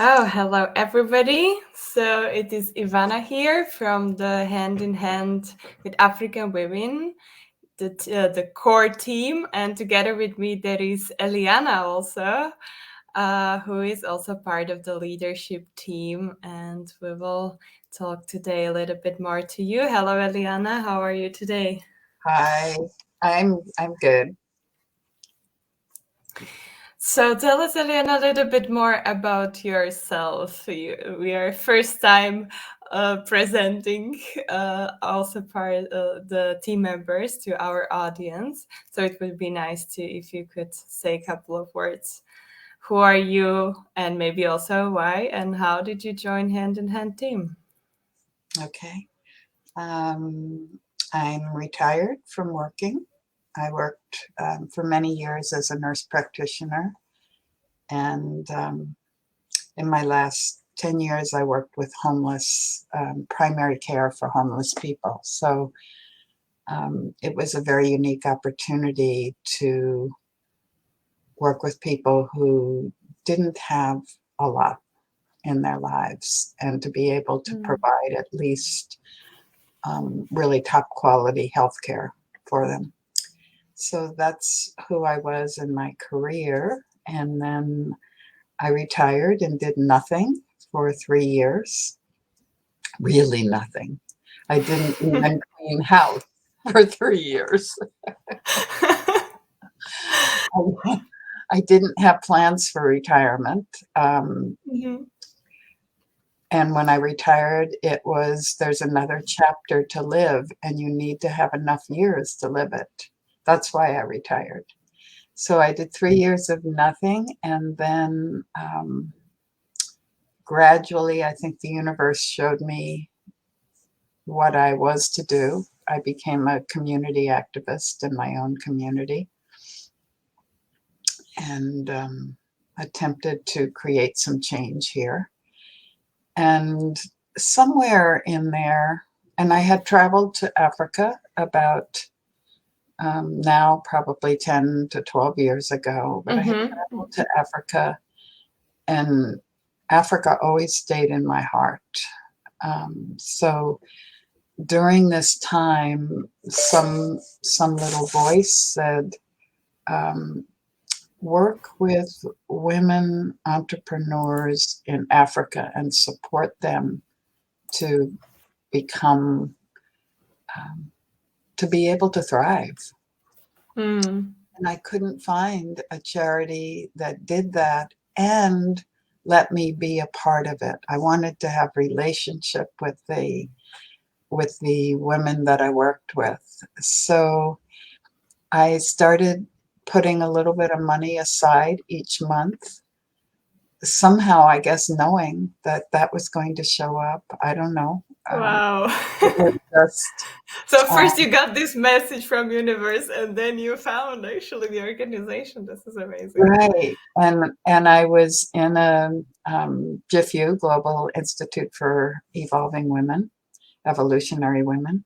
Oh, hello everybody. So it is Ivana here from the Hand in Hand with African Women, the core team. And together with me, there is Eliana also, who is also part of the leadership team. And we will talk today a little bit more to you. Hello, Eliana. How are you today? Hi, I'm good. So tell us, Eliana, a little bit more about yourself. We are first time presenting also part the team members to our audience. So it would be nice to if you could say a couple of words. Who are you, and maybe also why, and how did you join Hand in Hand team? Okay. Um, I'm retired from working. I worked for many years as a nurse practitioner, and in my last 10 years, I worked with homeless, primary care for homeless people. So it was a very unique opportunity to work with people who didn't have a lot in their lives and to be able to Mm. provide at least really top quality healthcare for them. So that's who I was in my career. And then I retired and did nothing for 3 years, really nothing. I didn't even clean house for 3 years. I didn't have plans for retirement. Mhm. And when I retired, it was there's another chapter to live, and you need to have enough years to live it. That's why I retired. So I did 3 years of nothing, and then gradually, I think the universe showed me what I was to do. I became a community activist in my own community and attempted to create some change here. And somewhere in there, and I had traveled to Africa about now probably 10 to 12 years ago, but I had Mhm. traveled to Africa, and Africa always stayed in my heart. So during this time, some little voice said, um, work with women entrepreneurs in Africa and support them to become um, to be able to thrive. Mm. And I couldn't find a charity that did that and let me be a part of it. I wanted to have relationship with the women that I worked with. So I started putting a little bit of money aside each month. Somehow, I guess, knowing that that was going to show up. I don't know. Wow. It was just So first um, you got this message from universe and then you found actually the organization. This is amazing. right, and I was in a GIFU, Global Institute for Evolving Women, Evolutionary Women.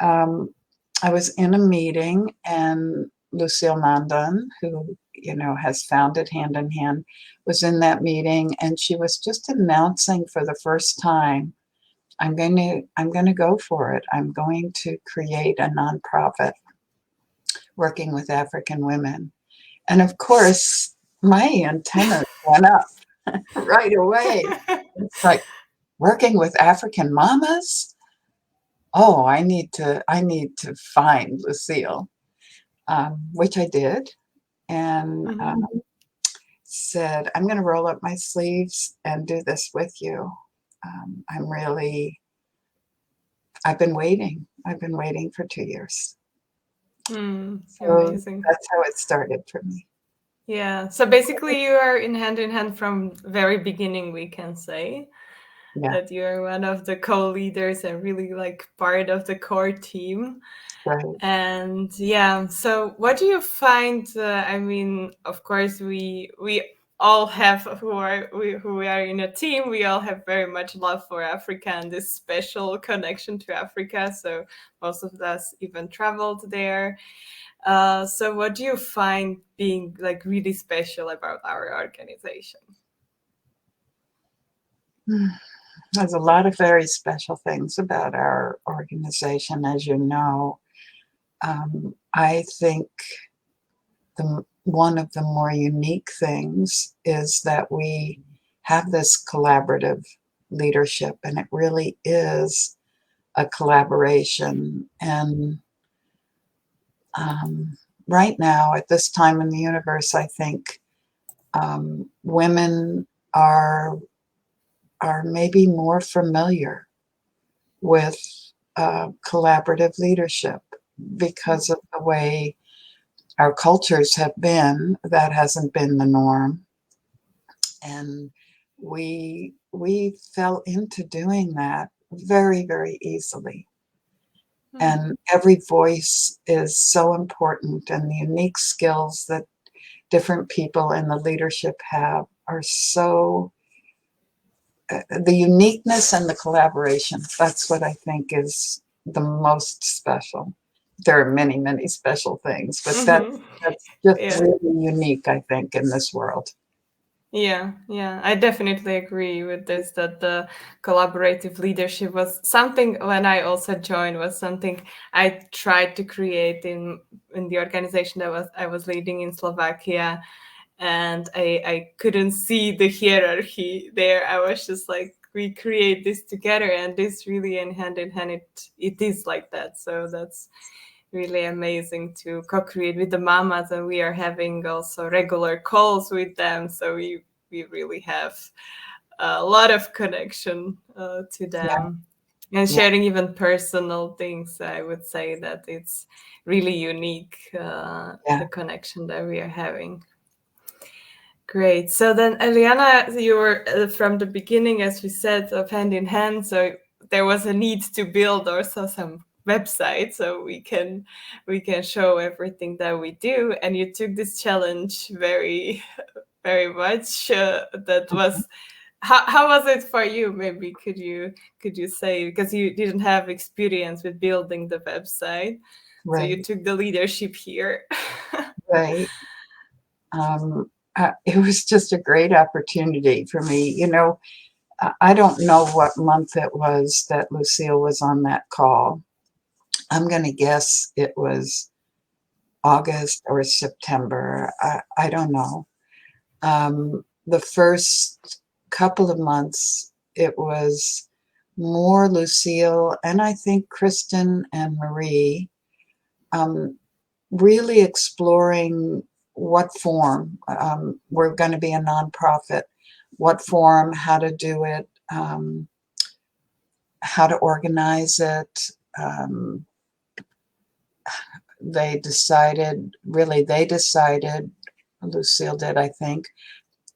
Um, I was in a meeting, and Lucille Nandan, who has founded Hand in Hand, was in that meeting, and she was just announcing for the first time, I'm going to go for it. I'm going to create a nonprofit working with African women. And of course, my antennas went up right away. It's like working with African mamas. Oh, I need to find Lucille, which I did, and Mhm. said, I'm going to roll up my sleeves and do this with you. I'm really, I've been waiting. I've been waiting for 2 years. So Amazing. that's how it started for me. Yeah. So basically, you are in hand from very beginning. We can say Yeah, that you are one of the co-leaders and really like part of the core team. right. And yeah, so what do you find? I mean, of course, we all have who we are in a team. We all have very much love for Africa and this special connection to Africa. So most of us even traveled there. So what do you find being like really special about our organization? There's a lot of very special things about our organization, as you know. I think one of the more unique things is that we have this collaborative leadership, and it really is a collaboration. And right now, at this time in the universe, I think women are maybe more familiar with collaborative leadership because of the way our cultures have been. That hasn't been the norm, and we fell into doing that very, very easily. And every voice is so important, and the unique skills that different people in the leadership have are so the uniqueness and the collaboration. That's what I think is the most special. There are many, many special things, but Mm-hmm. that's just Yeah. really unique, I think, in this world. Yeah, yeah, I definitely agree with this that the collaborative leadership was something when I also joined was something I tried to create in the organization that was I was leading in Slovakia, and I couldn't see the hierarchy there. I was just like, we create this together, and this really in hand it is like that. So that's really amazing to co-create with the mamas, and we are having also regular calls with them, so we really have a lot of connection to Yeah, them, and yeah, sharing even personal things. I would say that it's really unique, yeah, the connection that we are having. Great. So then, Eliana, you were from the beginning, as we said, of hand in hand. So there was a need to build also some website so we can show everything that we do. And you took this challenge very very much. That was how was it for you? Maybe could you say, because you didn't have experience with building the website, so you right, took the leadership here. right. It was just a great opportunity for me. I don't know what month it was that Lucille was on that call. I'm going to guess it was August or September. I don't know. The first couple of months, it was more Lucille and I think Kristen and Marie um, really exploring what form. We're going to be a nonprofit, what form, how to do it, how to organize it. Um, they decided, Lucille did, I think,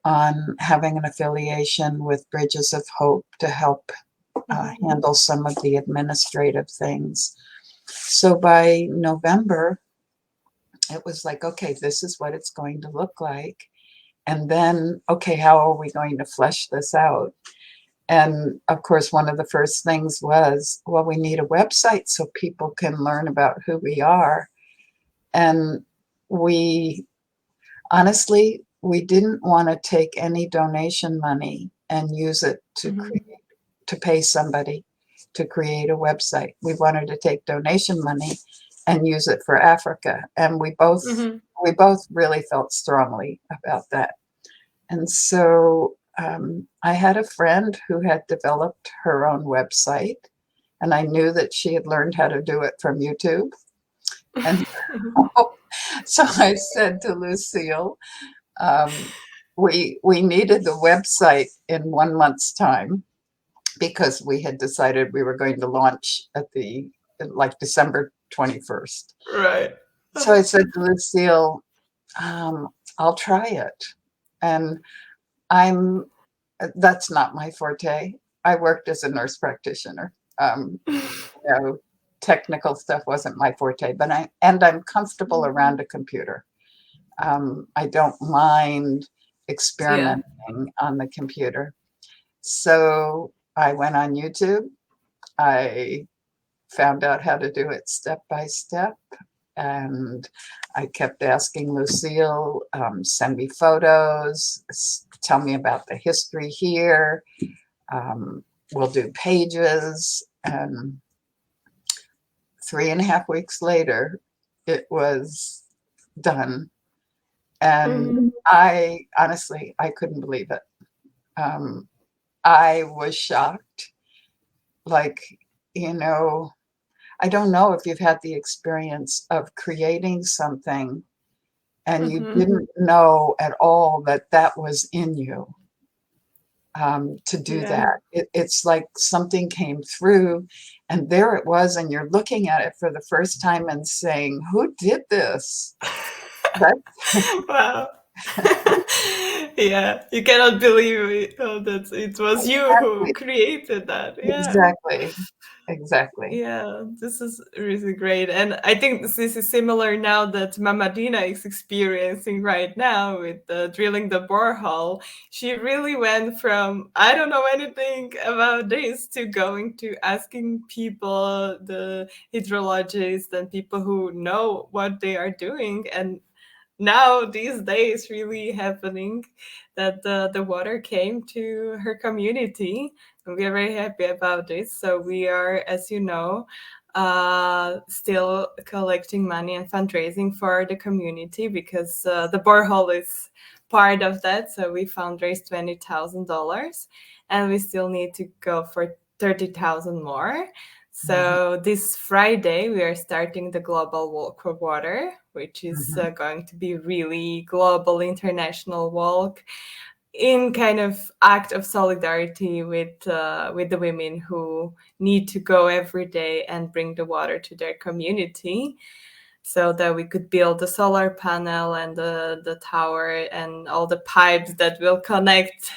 on having an affiliation with Bridges of Hope to help Mhm. handle some of the administrative things. So by November, it was like, okay, this is what it's going to look like. And then, okay, how are we going to flesh this out? And of course, one of the first things was, well, we need a website so people can learn about who we are. And we honestly, we didn't want to take any donation money and use it Mhm. to pay somebody to create a website. We wanted to take donation money and use it for Africa. And Mhm. we both really felt strongly about that. And so I had a friend who had developed her own website, and I knew that she had learned how to do it from YouTube. And so I said to Lucille, um, we needed the website in 1 month's time because we had decided we were going to launch at the like December 21st. Right. So I said to Lucille, I'll try it. And I'm that's not my forte. I worked as a nurse practitioner. You know, technical stuff wasn't my forte, but I'm comfortable around a computer. I don't mind Yeah. experimenting on the computer. So I went on YouTube. I found out how to do it step by step. And I kept asking Lucille, send me photos, tell me about the history here. we'll do pages, and 3.5 weeks later, it was done. And I honestly, I couldn't believe it. I was shocked. Like, you know, I don't know if you've had the experience of creating something and you didn't know at all that that was in you, to do Yeah. that. It's like something came through and there it was, and you're looking at it for the first time and saying, who did this? That, Wow. Yeah, you cannot believe it. Oh, that it was you who exactly, created that. Yeah. exactly, exactly. Yeah, this is really great. And I think this is similar now that Mama Dina is experiencing right now with drilling the borehole. She really went from, I don't know anything about this, to going to asking people, the hydrologists and people who know what they are doing. And now these days really happening that the water came to her community, and we are very happy about this. So we are, as you know, still collecting money and fundraising for the community, because the borehole is part of that. So we fundraised $20,000, and we still need to go for 30,000 more. Mhm, So this Friday, we are starting the Global Walk for Water, which is mhm, going to be really global, international walk in kind of act of solidarity with the women who need to go every day and bring the water to their community, so that we could build the solar panel and the tower and all the pipes that will connect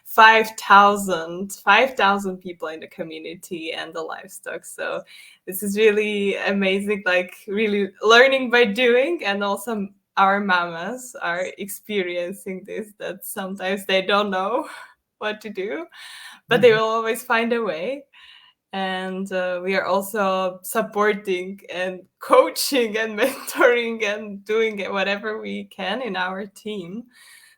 5,000 people in the community and the livestock. So this is really amazing, like really learning by doing. And also our mamas are experiencing this, that sometimes they don't know what to do, but they mhm. will always find a way. And we are also supporting and coaching and mentoring and doing whatever we can in our team.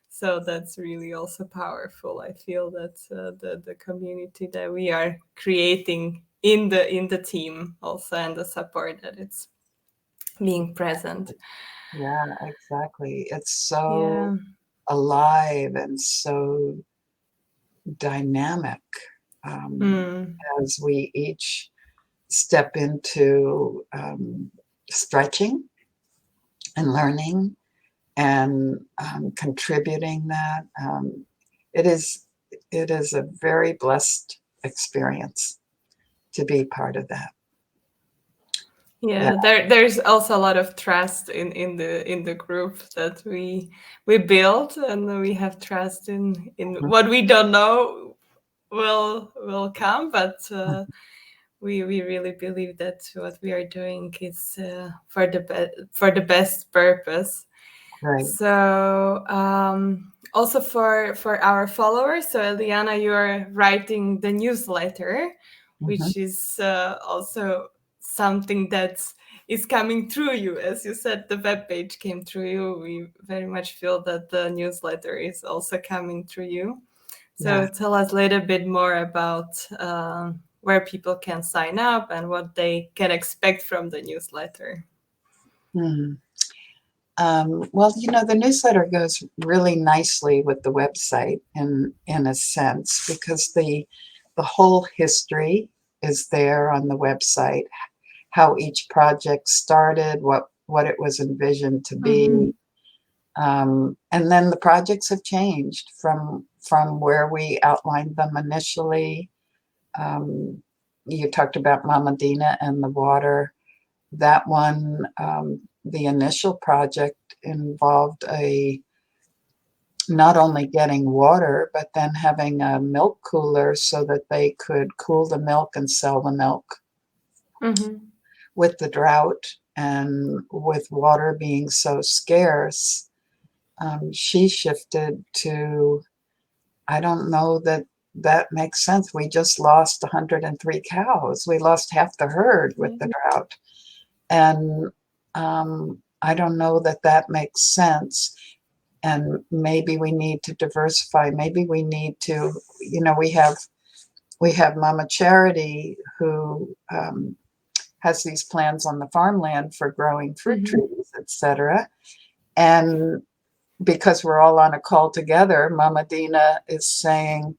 So that's really also powerful. I feel that the community that we are creating in the team also, and the support that it's being present. Yeah, exactly. It's so Yeah. alive and so dynamic, um, Mm. as we each step into, stretching and learning and, contributing that. It is it is a very blessed experience to be part of that. Yeah. Yeah, there's also a lot of trust in the group that we build, and we have trust in Mhm, what we don't know will come, but mhm. we really believe that what we are doing is for for the best purpose. Right. So also for our followers, so Eliana, you are writing the newsletter, Mhm. which is also something that is coming through you. As you said, the web page came through you. We very much feel that the newsletter is also coming through you. Yeah. So tell us a little bit more about where people can sign up and what they can expect from the newsletter. Mhm. Well, the newsletter goes really nicely with the website in a sense, because the whole history is there on the website, how each project started, what it was envisioned to be. Mm-hmm. And then the projects have changed from where we outlined them initially. Um, you talked about Mama Dina and the water. That one, the initial project involved a not only getting water, but then having a milk cooler so that they could cool the milk and sell the milk. Mm-hmm. With the drought and with water being so scarce, she shifted to, I don't know that that makes sense. We just lost 103 cows. We lost half the herd with the drought. And I don't know that that makes sense. and maybe we need to diversify. Maybe we need to, we have Mama Charity who has these plans on the farmland for growing fruit Mm-hmm. trees, etc. And because we're all on a call together, Mama Dina is saying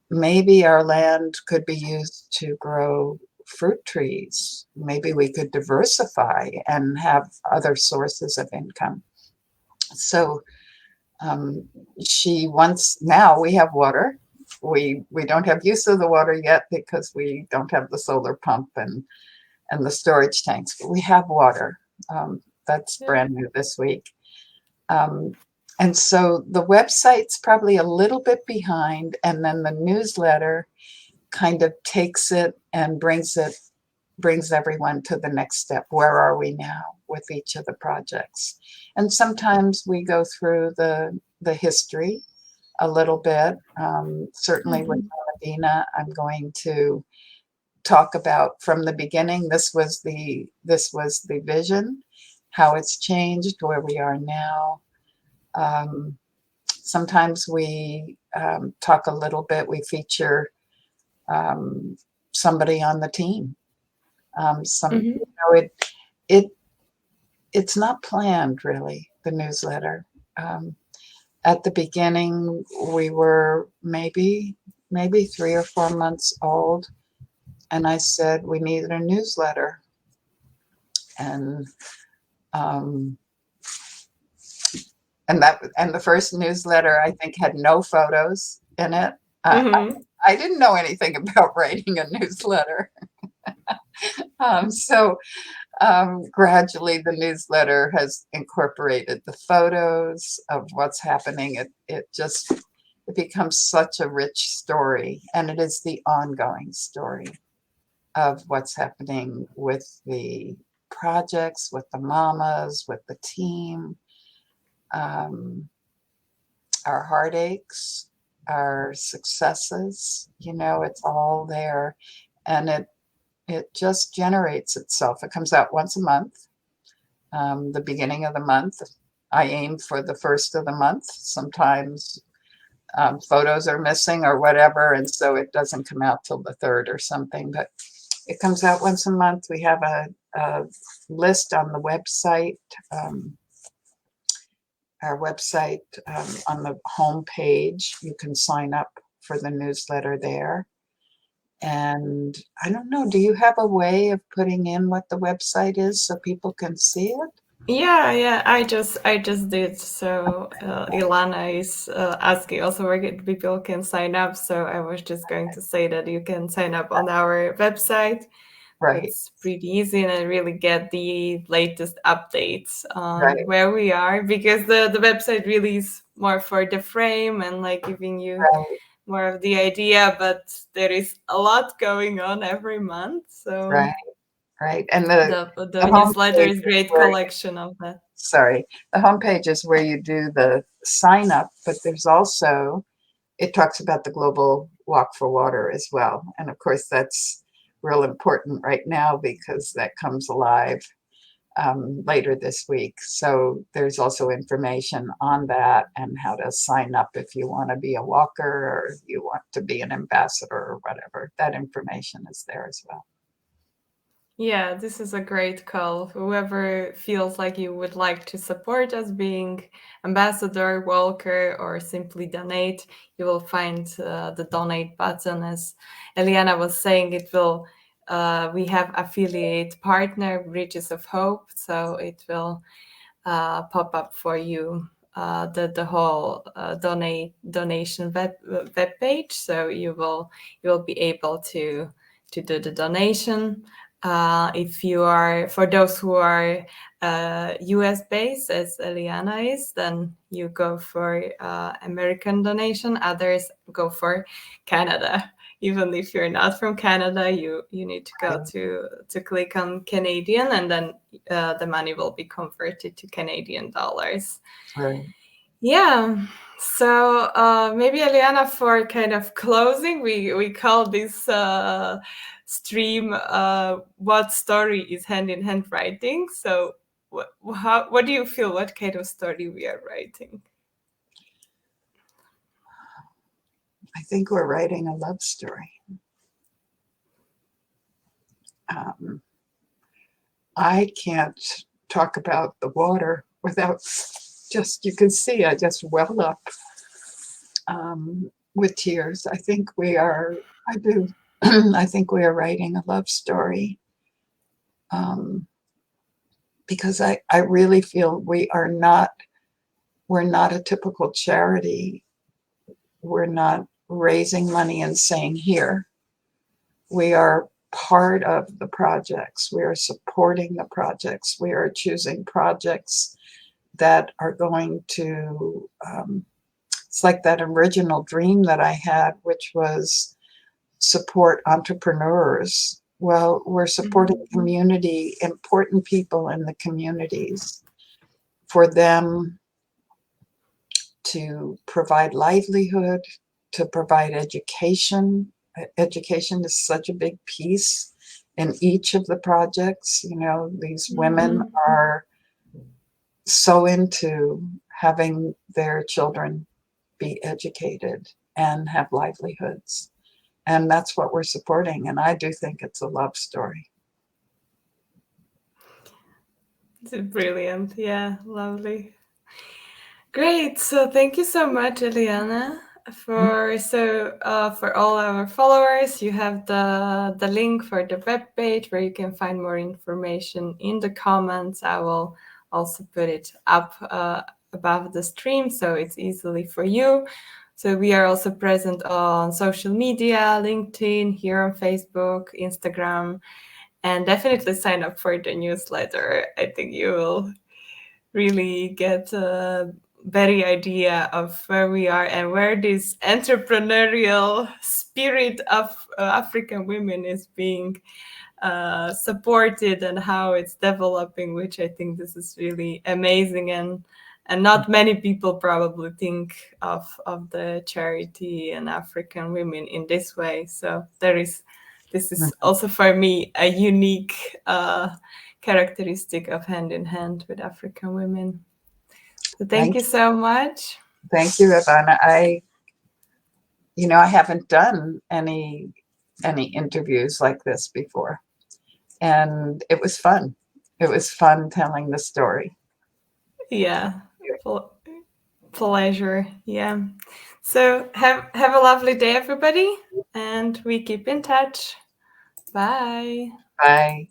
maybe our land could be used to grow fruit trees. Maybe we could diversify and have other sources of income. So um, she wants, now we have water. We don't have use of the water yet because we don't have the solar pump and the storage tanks, but we have water. That's Yeah. brand new this week. Um, and so the website's probably a little bit behind, and then the newsletter kind of takes it and brings everyone to the next step. Where are we now with each of the projects? And sometimes we go through the history a little bit. Certainly with Mm-hmm. Medina, I'm going to talk about from the beginning. This was the vision, how it's changed, where we are now. Sometimes we talk a little bit. We feature um, somebody on the team. Mm-hmm. It it's not planned really. The newsletter. Um, at the beginning, we were maybe 3 or 4 months old, and I said we needed a newsletter, and um, and the first newsletter I think had no photos in it. Mm-hmm. I didn't know anything about writing a newsletter, so gradually the newsletter has incorporated the photos of what's happening. It becomes such a rich story, and it is the ongoing story of what's happening with the projects, with the mamas, with the team, um, our heartaches, our successes. It's all there, and it just generates itself. It comes out once a month, the beginning of the month. I aim for the first of the month. Sometimes photos are missing or whatever, and so it doesn't come out till the third or something. But it comes out once a month. We have a list on the website. Um, our website, on the home page, you can sign up for the newsletter there. And I don't know, do you have a way of putting in what the website is so people can see it? Yeah. I just did. So Ilana is asking also where people can sign up. So I was just going to say that you can sign up on our website. Right, It's pretty easy and really get the latest updates on right, where we are, because the website really is more for the frame and like giving you right, more of the idea, but there is a lot going on every month. So right, right. And the the the newsletter homepage is is great where collection of that. sorry, the homepage is where you do the sign up, but there's also, it talks about the global walk for water as well. And of course, that's real important right now because that comes alive later this week. So there's also information on that and how to sign up if you want to be a walker or you want to be an ambassador or whatever. That information is there as well. Yeah, this is a great call. Whoever feels like you would like to support us being ambassador, walker, or simply donate, you will find the donate button. As Eliana was saying, it will. We have affiliate partner Bridges of Hope, so it will pop up for you the whole donation web page. So you will be able to do the donation. If you are, for those who are US based, as Eliana is, then you go for American donation. Others go for Canada. Even if you're not from Canada, you need to go Right, to click on Canadian, and then the money will be converted to Canadian dollars. right. Yeah. So maybe Eliana, for kind of closing, we call this stream "What Story is Hand in Hand Writing." So what do you feel? What kind of story we are writing? I think we're writing a love story. Um, I can't talk about the water without just, you can see I just well up with tears. I think we are, I do, I think we are writing a love story because I really feel we're not a typical charity. We're not raising money and saying, here. We are part of the projects. We are supporting the projects. We are choosing projects that are going to, it's like that original dream that I had, which was support entrepreneurs. Well, we're supporting community, important people in the communities, for them to provide livelihood, to provide education. Education is such a big piece in each of the projects. You know, these women are so into having their children be educated and have livelihoods. And that's what we're supporting. And I do think it's a love story. It's brilliant. Yeah, lovely. Great. So thank you so much, Eliana. For all our followers, you have the link for the webpage where you can find more information in the comments. I will also put it up above the stream so it's easily for you. So we are also present on social media, LinkedIn, here on Facebook, Instagram, and definitely sign up for the newsletter. I think you will really get a better idea of where we are and where this entrepreneurial spirit of African women is being supported and how it's developing, which I think this is really amazing, and not many people probably think of the charity and African women in this way. So this is also for me a unique characteristic of Hand in Hand with African Women. So thank you so much. Thank you, Ivana. I haven't done any interviews like this before, and it was fun. It was fun telling the story. Yeah, pleasure. Yeah. So have a lovely day, everybody, and we keep in touch. Bye. Bye.